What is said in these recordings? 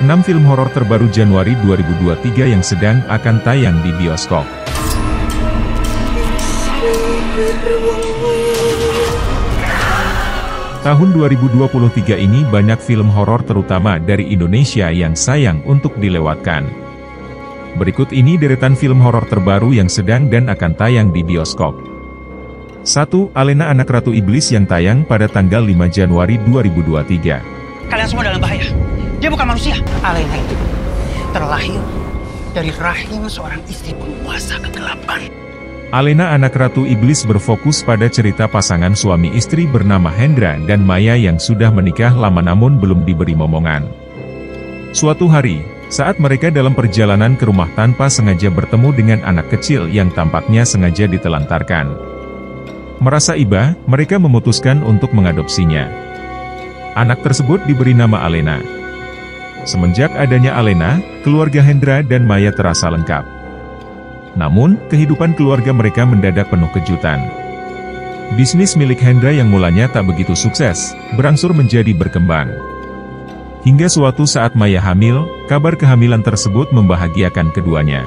6 film horor terbaru Januari 2023 yang sedang akan tayang di bioskop. Tahun 2023 ini banyak film horor terutama dari Indonesia yang sayang untuk dilewatkan. Berikut ini deretan film horor terbaru yang sedang dan akan tayang di bioskop. 1. Alena Anak Ratu Iblis yang tayang pada tanggal 5 Januari 2023. Kalian semua dalam bahaya. Dia bukan manusia. Alena itu terlahir dari rahim seorang istri penguasa kegelapan. Alena Anak Ratu Iblis berfokus pada cerita pasangan suami istri bernama Hendra dan Maya yang sudah menikah lama namun belum diberi momongan. Suatu hari, saat mereka dalam perjalanan ke rumah tanpa sengaja bertemu dengan anak kecil yang tampaknya sengaja ditelantarkan. Merasa iba, mereka memutuskan untuk mengadopsinya. Anak tersebut diberi nama Alena. Semenjak adanya Alena, keluarga Hendra dan Maya terasa lengkap. Namun, kehidupan keluarga mereka mendadak penuh kejutan. Bisnis milik Hendra yang mulanya tak begitu sukses, berangsur menjadi berkembang. Hingga suatu saat Maya hamil, kabar kehamilan tersebut membahagiakan keduanya.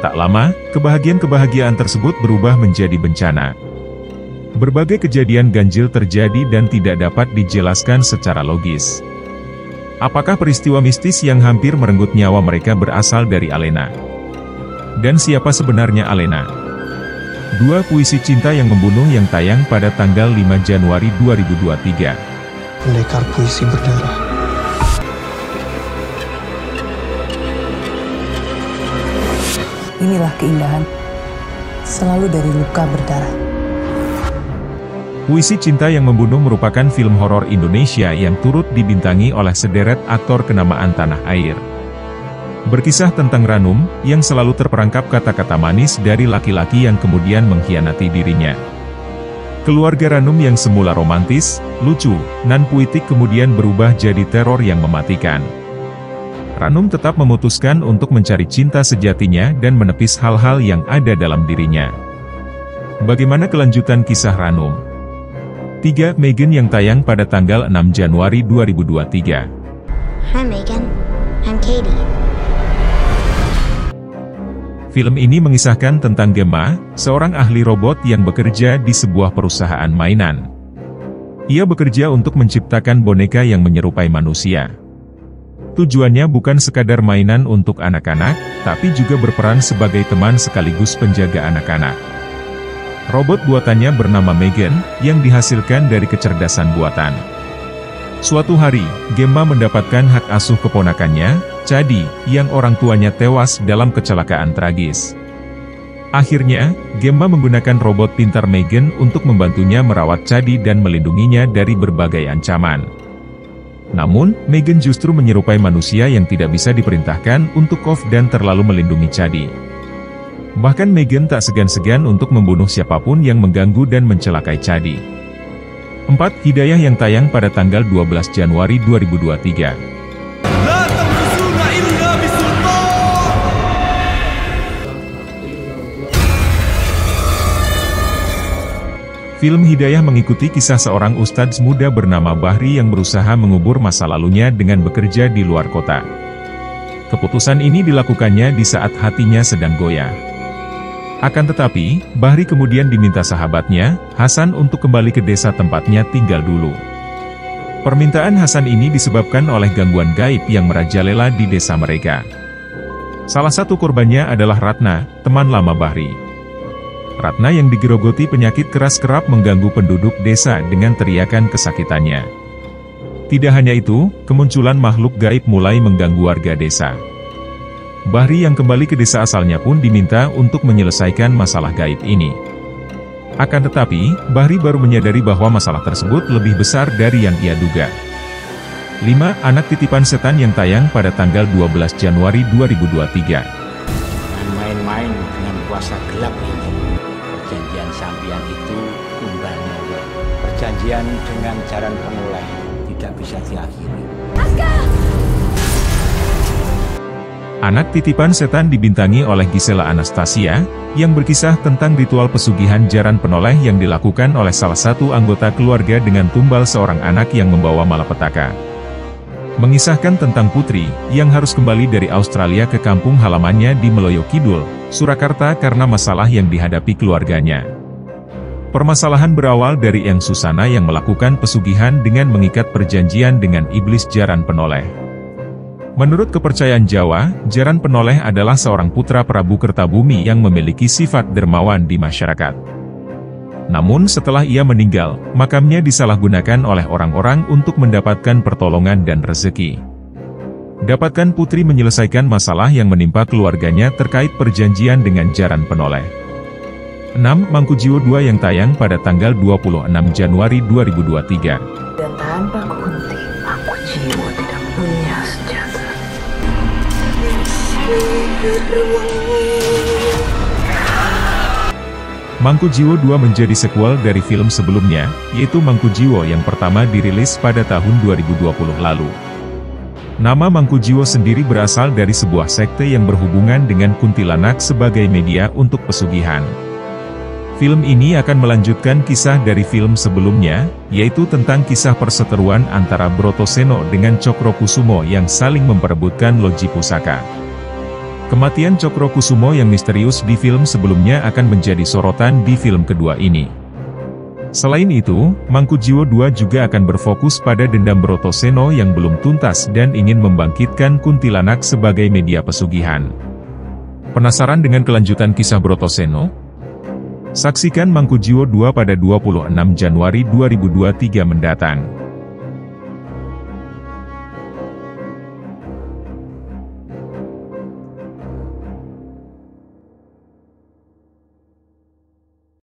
Tak lama, kebahagiaan tersebut berubah menjadi bencana. Berbagai kejadian ganjil terjadi dan tidak dapat dijelaskan secara logis. Apakah peristiwa mistis yang hampir merenggut nyawa mereka berasal dari Alena? Dan siapa sebenarnya Alena? 2. Puisi Cinta yang Membunuh yang tayang pada tanggal 5 Januari 2023. Pendekar puisi berdarah. Inilah keindahan, selalu dari luka berdarah. Puisi Cinta yang Membunuh merupakan film horor Indonesia yang turut dibintangi oleh sederet aktor kenamaan tanah air. Berkisah tentang Ranum, yang selalu terperangkap kata-kata manis dari laki-laki yang kemudian mengkhianati dirinya. Keluarga Ranum yang semula romantis, lucu, nan puitik kemudian berubah jadi teror yang mematikan. Ranum tetap memutuskan untuk mencari cinta sejatinya dan menepis hal-hal yang ada dalam dirinya. Bagaimana kelanjutan kisah Ranum? 3. Megan yang tayang pada tanggal 6 Januari 2023. Hi Megan, I'm Katie. Film ini mengisahkan tentang Gemma, seorang ahli robot yang bekerja di sebuah perusahaan mainan. Ia bekerja untuk menciptakan boneka yang menyerupai manusia. Tujuannya bukan sekadar mainan untuk anak-anak, tapi juga berperan sebagai teman sekaligus penjaga anak-anak. Robot buatannya bernama Megan, yang dihasilkan dari kecerdasan buatan. Suatu hari, Gemma mendapatkan hak asuh keponakannya, Chadi, yang orang tuanya tewas dalam kecelakaan tragis. Akhirnya, Gemma menggunakan robot pintar Megan untuk membantunya merawat Chadi dan melindunginya dari berbagai ancaman. Namun, Megan justru menyerupai manusia yang tidak bisa diperintahkan untuk dan terlalu melindungi Chadi. Bahkan Megan tak segan-segan untuk membunuh siapapun yang mengganggu dan mencelakai Chadi. 4. Hidayah yang tayang pada tanggal 12 Januari 2023. Film Hidayah mengikuti kisah seorang ustadz muda bernama Bahri yang berusaha mengubur masa lalunya dengan bekerja di luar kota. Keputusan ini dilakukannya di saat hatinya sedang goyah. Akan tetapi, Bahri kemudian diminta sahabatnya, Hasan untuk kembali ke desa tempatnya tinggal dulu. Permintaan Hasan ini disebabkan oleh gangguan gaib yang merajalela di desa mereka. Salah satu korbannya adalah Ratna, teman lama Bahri. Ratna yang digerogoti penyakit keras kerap mengganggu penduduk desa dengan teriakan kesakitannya. Tidak hanya itu, kemunculan makhluk gaib mulai mengganggu warga desa. Bahri yang kembali ke desa asalnya pun diminta untuk menyelesaikan masalah gaib ini. Akan tetapi, Bahri baru menyadari bahwa masalah tersebut lebih besar dari yang ia duga. 5. Anak Titipan Setan yang tayang pada tanggal 12 Januari 2023. Main-main dengan kuasa gelap ini. Perjanjian sampian itu tumbal nyawa. Perjanjian dengan jalan pemulai tidak bisa diakhiri. Anak Titipan Setan dibintangi oleh Gisela Anastasia, yang berkisah tentang ritual pesugihan jaran penoleh yang dilakukan oleh salah satu anggota keluarga dengan tumbal seorang anak yang membawa malapetaka. mengisahkan tentang putri yang harus kembali dari Australia ke kampung halamannya di Meloyo Kidul, Surakarta karena masalah yang dihadapi keluarganya. Permasalahan berawal dari Eyang Susana yang melakukan pesugihan dengan mengikat perjanjian dengan iblis Jaran Penoleh. Menurut kepercayaan Jawa, Jaran Penoleh adalah seorang putra Prabu Kertabumi yang memiliki sifat dermawan di masyarakat. Namun setelah ia meninggal, makamnya disalahgunakan oleh orang-orang untuk mendapatkan pertolongan dan rezeki. Dapatkan putri menyelesaikan masalah yang menimpa keluarganya terkait perjanjian dengan Jaran Penoleh. 6. Mangkujiwo II yang tayang pada tanggal 26 Januari 2023. Dan tanpa Kunti, Mangkujiwo tidak punya senjata. Mangkujiwo II menjadi sequel dari film sebelumnya, yaitu Mangkujiwo yang pertama dirilis pada tahun 2020 lalu. Nama Mangkujiwo sendiri berasal dari sebuah sekte yang berhubungan dengan kuntilanak sebagai media untuk pesugihan. Film ini akan melanjutkan kisah dari film sebelumnya, yaitu tentang kisah perseteruan antara Brotoseno dengan Cokrokusumo yang saling memperebutkan loji pusaka. Kematian Cokrokusumo yang misterius di film sebelumnya akan menjadi sorotan di film kedua ini. Selain itu, Mangkujiwo II juga akan berfokus pada dendam Brotoseno yang belum tuntas dan ingin membangkitkan kuntilanak sebagai media pesugihan. Penasaran dengan kelanjutan kisah Brotoseno? Saksikan Mangkujiwo II pada 26 Januari 2023 mendatang.